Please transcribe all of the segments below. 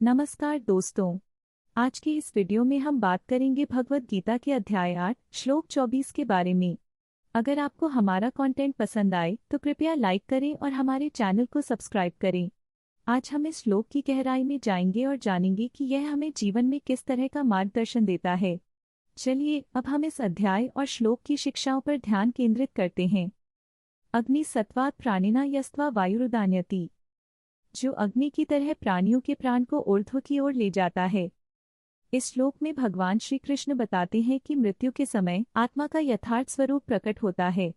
नमस्कार दोस्तों। आज की इस वीडियो में हम बात करेंगे भगवद गीता के अध्याय 8 श्लोक 24 के बारे में। अगर आपको हमारा कंटेंट पसंद आए तो कृपया लाइक करें और हमारे चैनल को सब्सक्राइब करें। आज हम इस श्लोक की गहराई में जाएंगे और जानेंगे कि यह हमें जीवन में किस तरह का मार्गदर्शन देता है। चलिए अब हम इस अध्याय और श्लोक की शिक्षाओं पर ध्यान केंद्रित करते हैं। अग्नि सत्वात् प्राणिना यस्त्वा वायुरुदान्यति। जो अग्नि की तरह प्राणियों के प्राण को ऊर्ध्व की ओर ले जाता है। इस श्लोक में भगवान श्री कृष्ण बताते हैं कि मृत्यु के समय आत्मा का यथार्थ स्वरूप प्रकट होता है।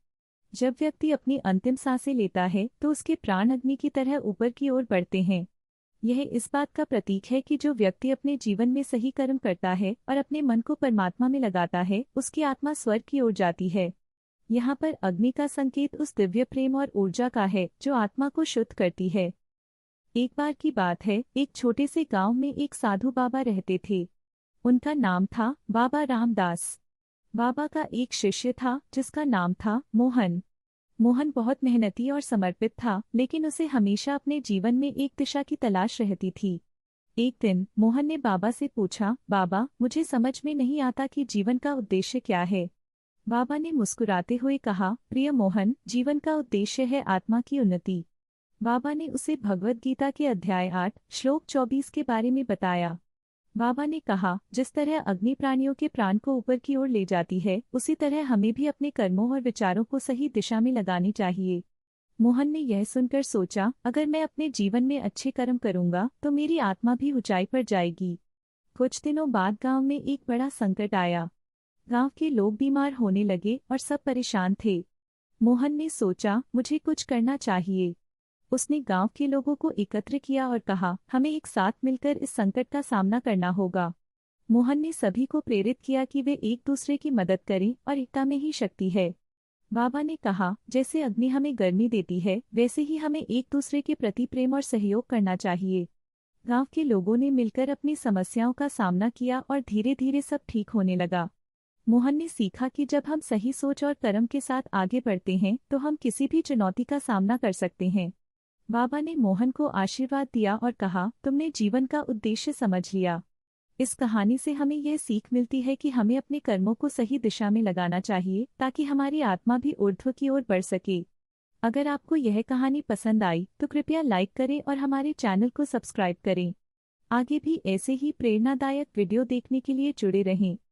जब व्यक्ति अपनी अंतिम सांसें लेता है तो उसके प्राण अग्नि की तरह ऊपर की ओर बढ़ते हैं। यह इस बात का प्रतीक है कि जो व्यक्ति अपने जीवन में सही कर्म करता है और अपने मन को परमात्मा में लगाता है, उसकी आत्मा स्वर्ग की ओर जाती है। यहाँ पर अग्नि का संकेत उस दिव्य प्रेम और ऊर्जा का है जो आत्मा को शुद्ध करती है। एक बार की बात है, एक छोटे से गांव में एक साधु बाबा रहते थे। उनका नाम था बाबा रामदास। बाबा का एक शिष्य था जिसका नाम था मोहन। मोहन बहुत मेहनती और समर्पित था, लेकिन उसे हमेशा अपने जीवन में एक दिशा की तलाश रहती थी। एक दिन मोहन ने बाबा से पूछा, बाबा, मुझे समझ में नहीं आता कि जीवन का उद्देश्य क्या है। बाबा ने मुस्कुराते हुए कहा, प्रिय मोहन, जीवन का उद्देश्य है आत्मा की उन्नति। बाबा ने उसे भगवद गीता के अध्याय 8 श्लोक 24 के बारे में बताया। बाबा ने कहा, जिस तरह अग्नि प्राणियों के प्राण को ऊपर की ओर ले जाती है, उसी तरह हमें भी अपने कर्मों और विचारों को सही दिशा में लगानी चाहिए। मोहन ने यह सुनकर सोचा, अगर मैं अपने जीवन में अच्छे कर्म करूंगा तो मेरी आत्मा भी ऊंचाई पर जाएगी। कुछ दिनों बाद गांव में एक बड़ा संकट आया। गांव के लोग बीमार होने लगे और सब परेशान थे। मोहन ने सोचा, मुझे कुछ करना चाहिए। उसने गांव के लोगों को एकत्र किया और कहा, हमें एक साथ मिलकर इस संकट का सामना करना होगा। मोहन ने सभी को प्रेरित किया कि वे एक दूसरे की मदद करें और एकता में ही शक्ति है। बाबा ने कहा, जैसे अग्नि हमें गर्मी देती है, वैसे ही हमें एक दूसरे के प्रति प्रेम और सहयोग करना चाहिए। गांव के लोगों ने मिलकर अपनी समस्याओं का सामना किया और धीरे धीरे सब ठीक होने लगा। मोहन ने सीखा कि जब हम सही सोच और कर्म के साथ आगे बढ़ते हैं तो हम किसी भी चुनौती का सामना कर सकते हैं। बाबा ने मोहन को आशीर्वाद दिया और कहा, तुमने जीवन का उद्देश्य समझ लिया। इस कहानी से हमें यह सीख मिलती है कि हमें अपने कर्मों को सही दिशा में लगाना चाहिए ताकि हमारी आत्मा भी ऊर्ध्व की ओर बढ़ सके। अगर आपको यह कहानी पसंद आई तो कृपया लाइक करें और हमारे चैनल को सब्सक्राइब करें। आगे भी ऐसे ही प्रेरणादायक वीडियो देखने के लिए जुड़े रहें।